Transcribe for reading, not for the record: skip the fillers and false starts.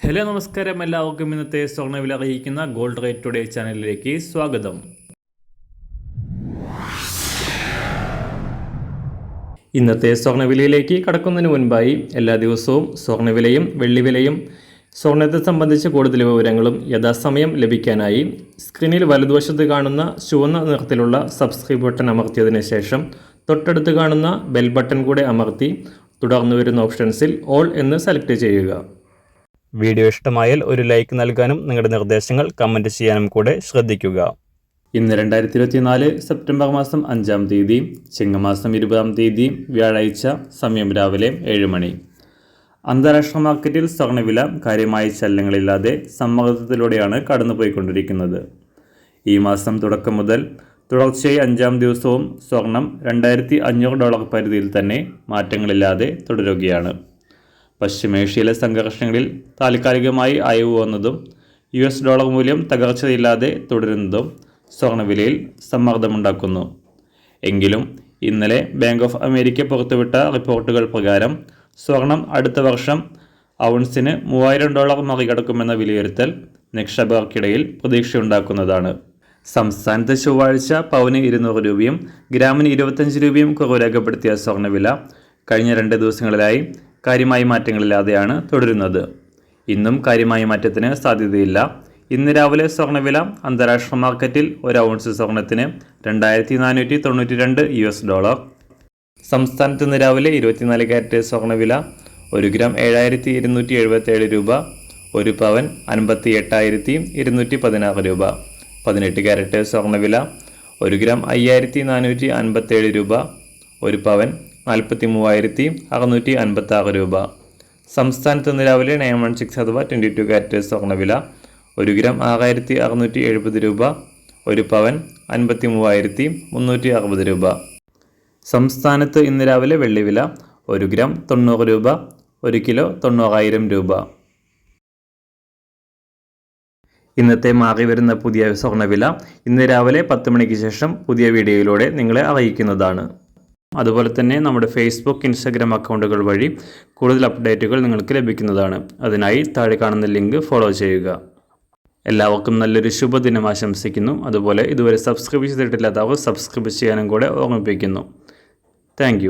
Hello നമസ്കാരം, എല്ലാവർക്കും ഇന്നത്തെ സ്വർണ്ണവില അറിയിക്കുന്ന ഗോൾഡ് റേറ്റ് ടുഡേ ചാനലിലേക്ക് സ്വാഗതം. ഇന്നത്തെ സ്വർണ്ണവിലയിലേക്ക് കടക്കുന്നതിന് മുൻപായി എല്ലാ ദിവസവും സ്വർണ്ണവിലയും വെള്ളിവിലയും സ്വർണ്ണത്തെ സംബന്ധിച്ച കൂടുതൽ വിവരങ്ങളും യഥാസമയം ലഭിക്കാനായി സ്ക്രീനിൽ വലതുവശത്ത് കാണുന്ന ചുവന്ന നിറത്തിലുള്ള സബ്സ്ക്രൈബ് ബട്ടൺ അമർത്തിയതിനു ശേഷം തൊട്ടടുത്ത് കാണുന്ന ബെൽ ബട്ടൺ കൂടെ അമർത്തി തുടർന്ന് വരുന്ന ഓപ്ഷൻസിൽ ഓൾ എന്ന് സെലക്ട് ചെയ്യുക. വീഡിയോ ഇഷ്ടമായാൽ ഒരു ലൈക്ക് നൽകാനും നിങ്ങളുടെ നിർദ്ദേശങ്ങൾ കമൻറ്റ് ചെയ്യാനും കൂടെ ശ്രദ്ധിക്കുക. ഇന്ന് 2024 സെപ്റ്റംബർ മാസം 5-ാം തീയതി, ചിങ്ങമാസം 20-ാം തീയതി, വ്യാഴാഴ്ച, സമയം രാവിലെ 7 മണി. അന്താരാഷ്ട്ര മാർക്കറ്റിൽ സ്വർണ്ണവില കാര്യമായ ചലനങ്ങളില്ലാതെ സമ്മർദ്ദത്തിലൂടെയാണ് കടന്നുപോയിക്കൊണ്ടിരിക്കുന്നത്. ഈ മാസം തുടക്കം മുതൽ തുടർച്ചയായി 5-ാം ദിവസവും സ്വർണം $2,500 പരിധിയിൽ തന്നെ മാറ്റങ്ങളില്ലാതെ തുടരുകയാണ്. പശ്ചിമേഷ്യയിലെ സംഘർഷങ്ങളിൽ താൽക്കാലികമായി അയവ് വന്നതും $US മൂല്യം തകർച്ചയില്ലാതെ തുടരുന്നതും സ്വർണ്ണവിലയിൽ സമ്മർദ്ദമുണ്ടാക്കുന്നു. എങ്കിലും ഇന്നലെ ബാങ്ക് ഓഫ് അമേരിക്ക പുറത്തുവിട്ട റിപ്പോർട്ടുകൾ പ്രകാരം സ്വർണം അടുത്ത വർഷം ഔൺസിന് $3,000 മറികടക്കുമെന്ന വിലയിരുത്തൽ നിക്ഷേപകർക്കിടയിൽ പ്രതീക്ഷയുണ്ടാക്കുന്നതാണ്. സംസ്ഥാനത്ത് ചൊവ്വാഴ്ച പവന് 200 രൂപയും ഗ്രാമിന് 25 രൂപയും കുറവ് രേഖപ്പെടുത്തിയ സ്വർണ്ണവില കഴിഞ്ഞ 2 ദിവസങ്ങളിലായി കാര്യമായ മാറ്റങ്ങളില്ലാതെയാണ് തുടരുന്നത്. ഇന്നും കാര്യമായ മാറ്റത്തിന് സാധ്യതയില്ല. ഇന്ന് രാവിലെ സ്വർണ്ണവില അന്താരാഷ്ട്ര മാർക്കറ്റിൽ 1 ഔൺസ് സ്വർണത്തിന് $2,492. സംസ്ഥാനത്ത് ഇന്ന് രാവിലെ 24 കാരറ്റ് സ്വർണ്ണവില 1 ഗ്രാം 7,277 രൂപ, 1 പവൻ 58,216 രൂപ. 18 കാരറ്റ് സ്വർണ്ണവില 1 ഗ്രാം 5,457 രൂപ, 1 പവൻ 43,656 രൂപ. സംസ്ഥാനത്ത് ഇന്ന് രാവിലെ 916 അഥവാ 22 കാരറ്റ് സ്വർണ്ണവില 1 ഗ്രാം 6,670 രൂപ, 1 പവൻ 53,360 രൂപ. സംസ്ഥാനത്ത് ഇന്ന് രാവിലെ വെള്ളിവില 1 ഗ്രാം 90 രൂപ, 1 കിലോ 90,000 രൂപ. ഇന്നത്തെ മാറി വരുന്ന പുതിയ സ്വർണ്ണവില ഇന്ന് രാവിലെ 10 മണിക്ക് ശേഷം പുതിയ വീഡിയോയിലൂടെ നിങ്ങളെ അറിയിക്കുന്നതാണ്. അതുപോലെ തന്നെ നമ്മുടെ ഫേസ്ബുക്ക്, ഇൻസ്റ്റാഗ്രാം അക്കൗണ്ടുകൾ വഴി കൂടുതൽ അപ്ഡേറ്റുകൾ നിങ്ങൾക്ക് ലഭിക്കുന്നതാണ്. അതിനായി താഴെ കാണുന്ന ലിങ്ക് ഫോളോ ചെയ്യുക. എല്ലാവർക്കും നല്ലൊരു ശുഭദിനം ആശംസിക്കുന്നു. അതുപോലെ ഇതുവരെ സബ്സ്ക്രൈബ് ചെയ്തിട്ടില്ലാത്തവർ സബ്സ്ക്രൈബ് ചെയ്യാനും കൂടെ ഓർമ്മിപ്പിക്കുന്നു. താങ്ക്